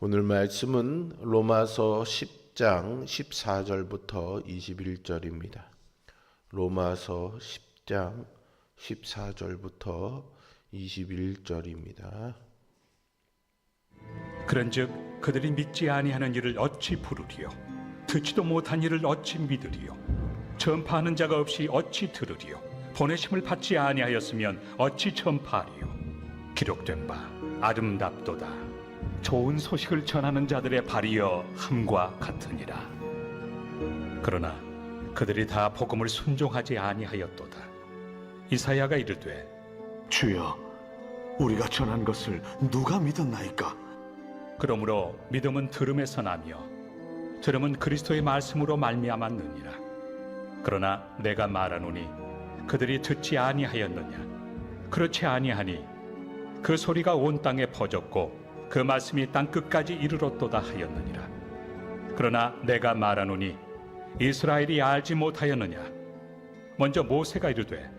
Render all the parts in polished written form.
오늘 말씀은 로마서 10장 14절부터 21절입니다. 로마서 10장 14절부터 21절입니다. 그런즉 그들이 믿지 아니하는 일을 어찌 부르리요? 듣지도 못한 일을 어찌 믿으리요? 전파하는 자가 없이 어찌 들으리요? 보내심을 받지 아니하였으면 어찌 전파하리요? 기록된 바 아름답도다. 좋은 소식을 전하는 자들의 발이여 함과 같으니라. 그러나 그들이 다 복음을 순종하지 아니하였도다. 이사야가 이르되 주여, 우리가 전한 것을 누가 믿었나이까? 그러므로 믿음은 들음에서 나며 들음은 그리스도의 말씀으로 말미암았느니라. 그러나 내가 말하노니 그들이 듣지 아니하였느냐? 그렇지 아니하니 그 소리가 온 땅에 퍼졌고 그 말씀이 땅 끝까지 이르렀도다 하였느니라. 그러나 내가 말하노니 이스라엘이 알지 못하였느냐? 먼저 모세가 이르되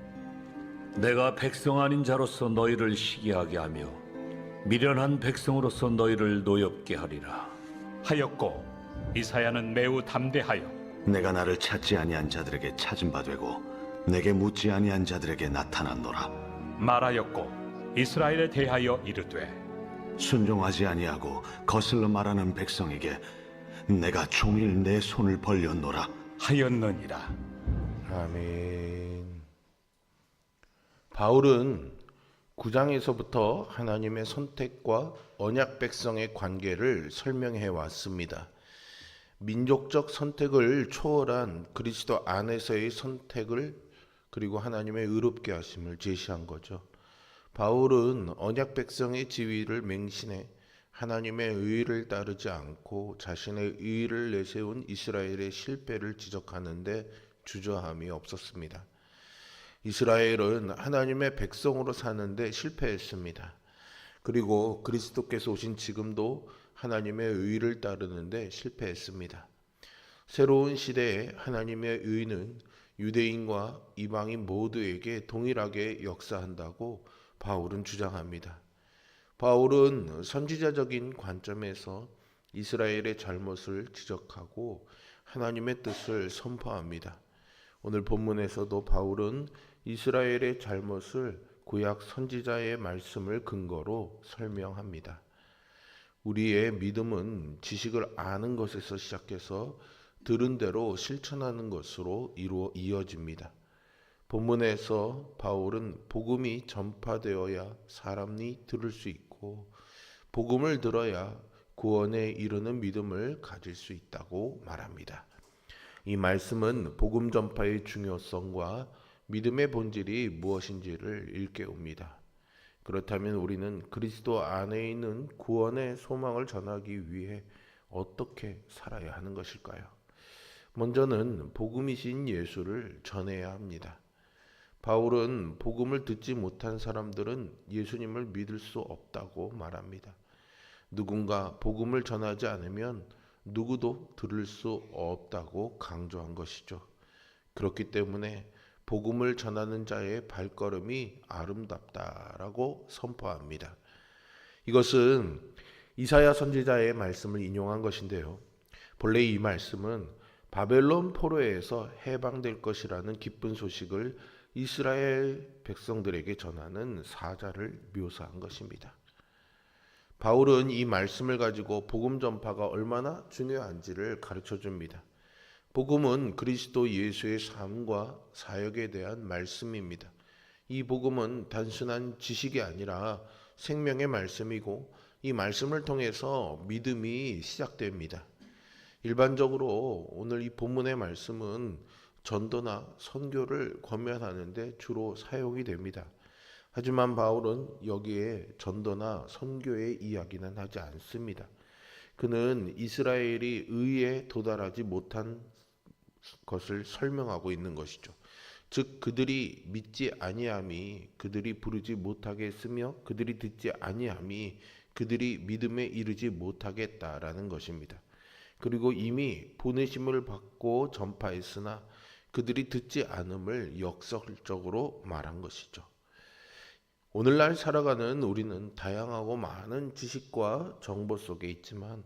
내가 백성 아닌 자로서 너희를 시기하게 하며 미련한 백성으로서 너희를 노엽게 하리라 하였고, 이사야는 매우 담대하여 내가 나를 찾지 아니한 자들에게 찾은 바 되고 내게 묻지 아니한 자들에게 나타났노라. 말하였고, 이스라엘에 대하여 이르되 순종하지 아니하고 거슬러 말하는 백성에게 내가 종일 내 손을 벌렸노라 하였느니라. 아멘. 바울은 9장에서부터 하나님의 선택과 언약 백성의 관계를 설명해 왔습니다. 민족적 선택을 초월한 그리스도 안에서의 선택을, 그리고 하나님의 의롭게 하심을 제시한 거죠. 바울은 언약 백성의 지위를 맹신해 하나님의 의를 따르지 않고 자신의 의를 내세운 이스라엘의 실패를 지적하는데 주저함이 없었습니다. 이스라엘은 하나님의 백성으로 사는데 실패했습니다. 그리고 그리스도께서 오신 지금도 하나님의 의를 따르는데 실패했습니다. 새로운 시대에 하나님의 의는 유대인과 이방인 모두에게 동일하게 역사한다고 바울은 주장합니다. 바울은 선지자적인 관점에서 이스라엘의 잘못을 지적하고 하나님의 뜻을 선포합니다. 오늘 본문에서도 바울은 이스라엘의 잘못을 구약 선지자의 말씀을 근거로 설명합니다. 우리의 믿음은 지식을 아는 것에서 시작해서 들은 대로 실천하는 것으로 이어집니다. 본문에서 바울은 복음이 전파되어야 사람이 들을 수 있고 복음을 들어야 구원에 이르는 믿음을 가질 수 있다고 말합니다. 이 말씀은 복음 전파의 중요성과 믿음의 본질이 무엇인지를 일깨웁니다. 그렇다면 우리는 그리스도 안에 있는 구원의 소망을 전하기 위해 어떻게 살아야 하는 것일까요? 먼저는 복음이신 예수를 전해야 합니다. 바울은 복음을 듣지 못한 사람들은 예수님을 믿을 수 없다고 말합니다. 누군가 복음을 전하지 않으면 누구도 들을 수 없다고 강조한 것이죠. 그렇기 때문에 복음을 전하는 자의 발걸음이 아름답다라고 선포합니다. 이것은 이사야 선지자의 말씀을 인용한 것인데요. 본래 이 말씀은 바벨론 포로에서 해방될 것이라는 기쁜 소식을 이스라엘 백성들에게 전하는 사자를 묘사한 것입니다. 바울은 이 말씀을 가지고 복음 전파가 얼마나 중요한지를 가르쳐 줍니다. 복음은 그리스도 예수의 삶과 사역에 대한 말씀입니다. 이 복음은 단순한 지식이 아니라 생명의 말씀이고 이 말씀을 통해서 믿음이 시작됩니다. 일반적으로 오늘 이 본문의 말씀은 전도나 선교를 권면하는데 주로 사용이 됩니다. 하지만 바울은 여기에 전도나 선교의 이야기는 하지 않습니다. 그는 이스라엘이 의에 도달하지 못한 것을 설명하고 있는 것이죠. 즉 그들이 믿지 아니함이 그들이 부르지 못하게 했으며 그들이 듣지 아니함이 그들이 믿음에 이르지 못하겠다라는 것입니다. 그리고 이미 보내심을 받고 전파했으나 그들이 듣지 않음을 역설적으로 말한 것이죠. 오늘날 살아가는 우리는 다양하고 많은 지식과 정보 속에 있지만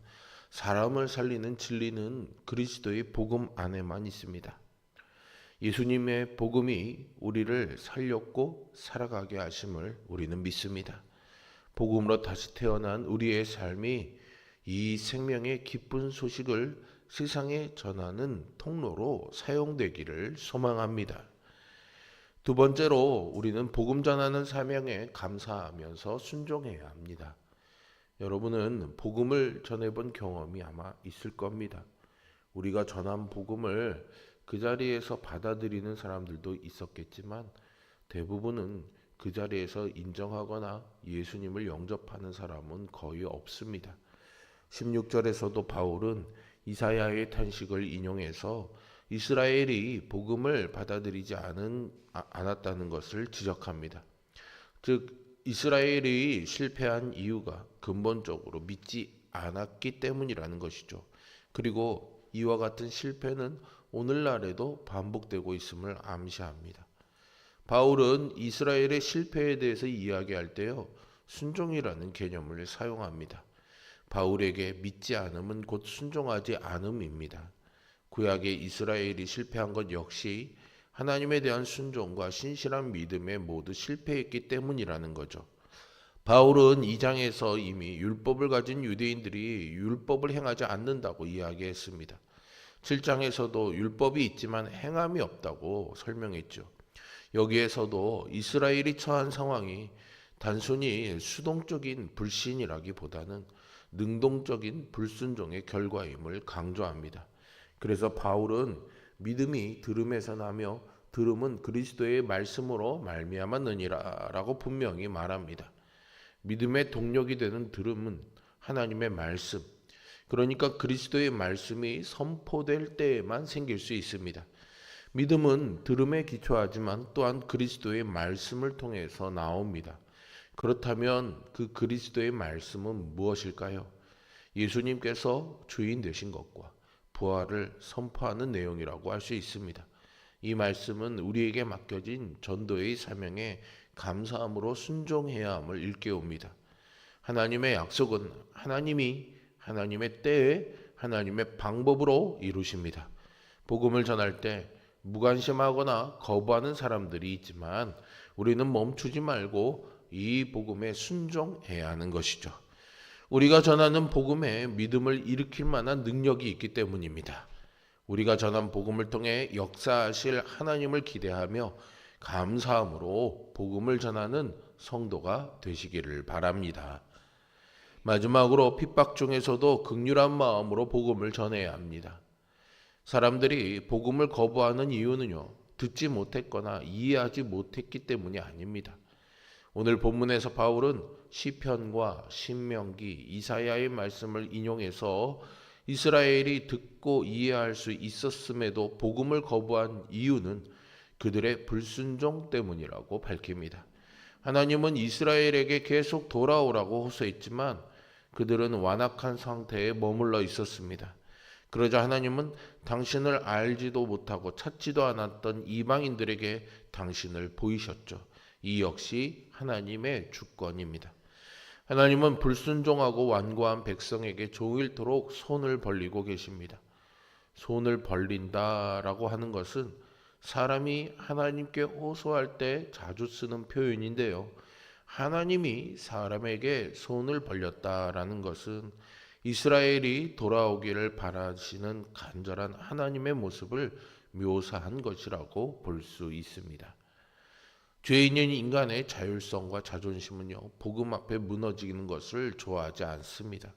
사람을 살리는 진리는 그리스도의 복음 안에만 있습니다. 예수님의 복음이 우리를 살렸고 살아가게 하심을 우리는 믿습니다. 복음으로 다시 태어난 우리의 삶이 이 생명의 기쁜 소식을 세상에 전하는 통로로 사용되기를 소망합니다. 두 번째로 우리는 복음 전하는 사명에 감사하면서 순종해야 합니다. 여러분은 복음을 전해본 경험이 아마 있을 겁니다. 우리가 전한 복음을 그 자리에서 받아들이는 사람들도 있었겠지만 대부분은 그 자리에서 인정하거나 예수님을 영접하는 사람은 거의 없습니다. 16절에서도 바울은 이사야의 탄식을 인용해서 이스라엘이 복음을 받아들이지 않았다는 것을 지적합니다. 즉 이스라엘이 실패한 이유가 근본적으로 믿지 않았기 때문이라는 것이죠. 그리고 이와 같은 실패는 오늘날에도 반복되고 있음을 암시합니다. 바울은 이스라엘의 실패에 대해서 이야기할 때요, 순종이라는 개념을 사용합니다. 바울에게 믿지 않음은 곧 순종하지 않음입니다. 구약의 이스라엘이 실패한 것 역시 하나님에 대한 순종과 신실한 믿음에 모두 실패했기 때문이라는 거죠. 바울은 2장에서 이미 율법을 가진 유대인들이 율법을 행하지 않는다고 이야기했습니다. 7장에서도 율법이 있지만 행함이 없다고 설명했죠. 여기에서도 이스라엘이 처한 상황이 단순히 수동적인 불신이라기보다는 능동적인 불순종의 결과임을 강조합니다. 그래서 바울은 믿음이 들음에서 나며 들음은 그리스도의 말씀으로 말미암았느니라라고 분명히 말합니다. 믿음의 동력이 되는 들음은 하나님의 말씀, 그러니까 그리스도의 말씀이 선포될 때에만 생길 수 있습니다. 믿음은 들음에 기초하지만 또한 그리스도의 말씀을 통해서 나옵니다. 그렇다면 그 그리스도의 말씀은 무엇일까요? 예수님께서 주인 되신 것과 부활을 선포하는 내용이라고 할 수 있습니다. 이 말씀은 우리에게 맡겨진 전도의 사명에 감사함으로 순종해야 함을 일깨웁니다. 하나님의 약속은 하나님이 하나님의 때에 하나님의 방법으로 이루십니다. 복음을 전할 때 무관심하거나 거부하는 사람들이 있지만 우리는 멈추지 말고 이 복음에 순종해야 하는 것이죠. 우리가 전하는 복음에 믿음을 일으킬 만한 능력이 있기 때문입니다. 우리가 전한 복음을 통해 역사하실 하나님을 기대하며 감사함으로 복음을 전하는 성도가 되시기를 바랍니다. 마지막으로 핍박 중에서도 긍휼한 마음으로 복음을 전해야 합니다. 사람들이 복음을 거부하는 이유는요, 듣지 못했거나 이해하지 못했기 때문이 아닙니다. 오늘 본문에서 바울은 시편과 신명기, 이사야의 말씀을 인용해서 이스라엘이 듣고 이해할 수 있었음에도 복음을 거부한 이유는 그들의 불순종 때문이라고 밝힙니다. 하나님은 이스라엘에게 계속 돌아오라고 호소했지만 그들은 완악한 상태에 머물러 있었습니다. 그러자 하나님은 당신을 알지도 못하고 찾지도 않았던 이방인들에게 당신을 보이셨죠. 이 역시 하나님의 주권입니다. 하나님은 불순종하고 완고한 백성에게 종일토록 손을 벌리고 계십니다. 손을 벌린다라고 하는 것은 사람이 하나님께 호소할 때 자주 쓰는 표현인데요. 하나님이 사람에게 손을 벌렸다라는 것은 이스라엘이 돌아오기를 바라시는 간절한 하나님의 모습을 묘사한 것이라고 볼 수 있습니다. 죄 있는 인간의 자율성과 자존심은요, 복음 앞에 무너지는 것을 좋아하지 않습니다.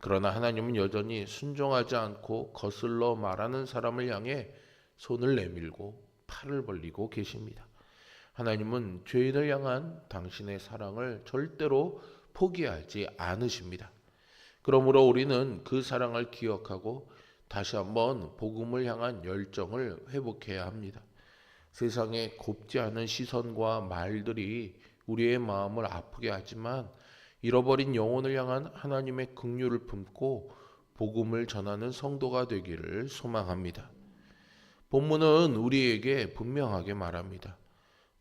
그러나 하나님은 여전히 순종하지 않고 거슬러 말하는 사람을 향해 손을 내밀고 팔을 벌리고 계십니다. 하나님은 죄인을 향한 당신의 사랑을 절대로 포기하지 않으십니다. 그러므로 우리는 그 사랑을 기억하고 다시 한번 복음을 향한 열정을 회복해야 합니다. 세상에 곱지 않은 시선과 말들이 우리의 마음을 아프게 하지만 잃어버린 영혼을 향한 하나님의 긍휼을 품고 복음을 전하는 성도가 되기를 소망합니다. 본문은 우리에게 분명하게 말합니다.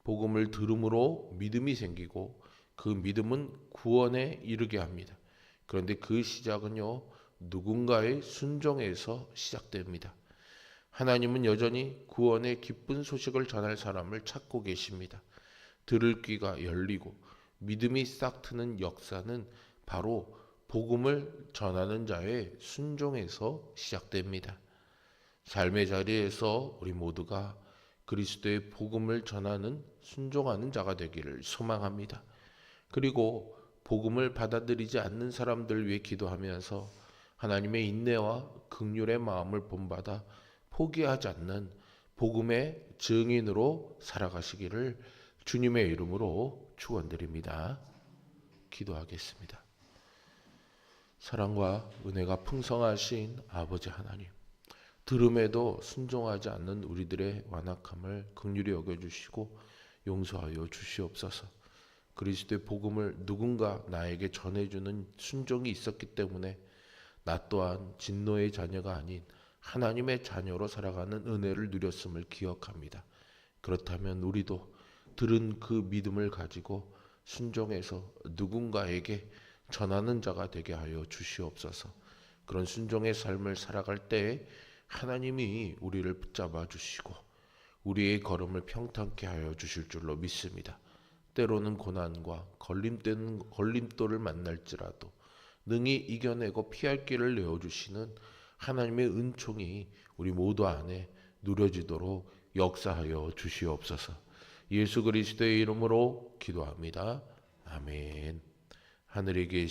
복음을 들음으로 믿음이 생기고 그 믿음은 구원에 이르게 합니다. 그런데 그 시작은요, 누군가의 순종에서 시작됩니다. 하나님은 여전히 구원의 기쁜 소식을 전할 사람을 찾고 계십니다. 들을 귀가 열리고 믿음이 싹 트는 역사는 바로 복음을 전하는 자의 순종에서 시작됩니다. 삶의 자리에서 우리 모두가 그리스도의 복음을 전하는 순종하는 자가 되기를 소망합니다. 그리고 복음을 받아들이지 않는 사람들 위해 기도하면서 하나님의 인내와 긍휼의 마음을 본받아 포기하지 않는 복음의 증인으로 살아가시기를 주님의 이름으로 축원드립니다. 기도하겠습니다. 사랑과 은혜가 풍성하신 아버지 하나님, 들음에도 순종하지 않는 우리들의 완악함을 긍휼히 여겨주시고 용서하여 주시옵소서. 그리스도의 복음을 누군가 나에게 전해주는 순종이 있었기 때문에 나 또한 진노의 자녀가 아닌 하나님의 자녀로 살아가는 은혜를 누렸음을 기억합니다. 그렇다면 우리도 들은 그 믿음을 가지고 순종해서 누군가에게 전하는 자가 되게 하여 주시옵소서. 그런 순종의 삶을 살아갈 때에 하나님이 우리를 붙잡아 주시고 우리의 걸음을 평탄케 하여 주실 줄로 믿습니다. 때로는 고난과 걸림돌을 만날지라도 능히 이겨내고 피할 길을 내어주시는 하나님의 은총이 우리 모두 안에 누려지도록 역사하여 주시옵소서. 예수 그리스도의 이름으로 기도합니다. 아멘. 하늘에 계신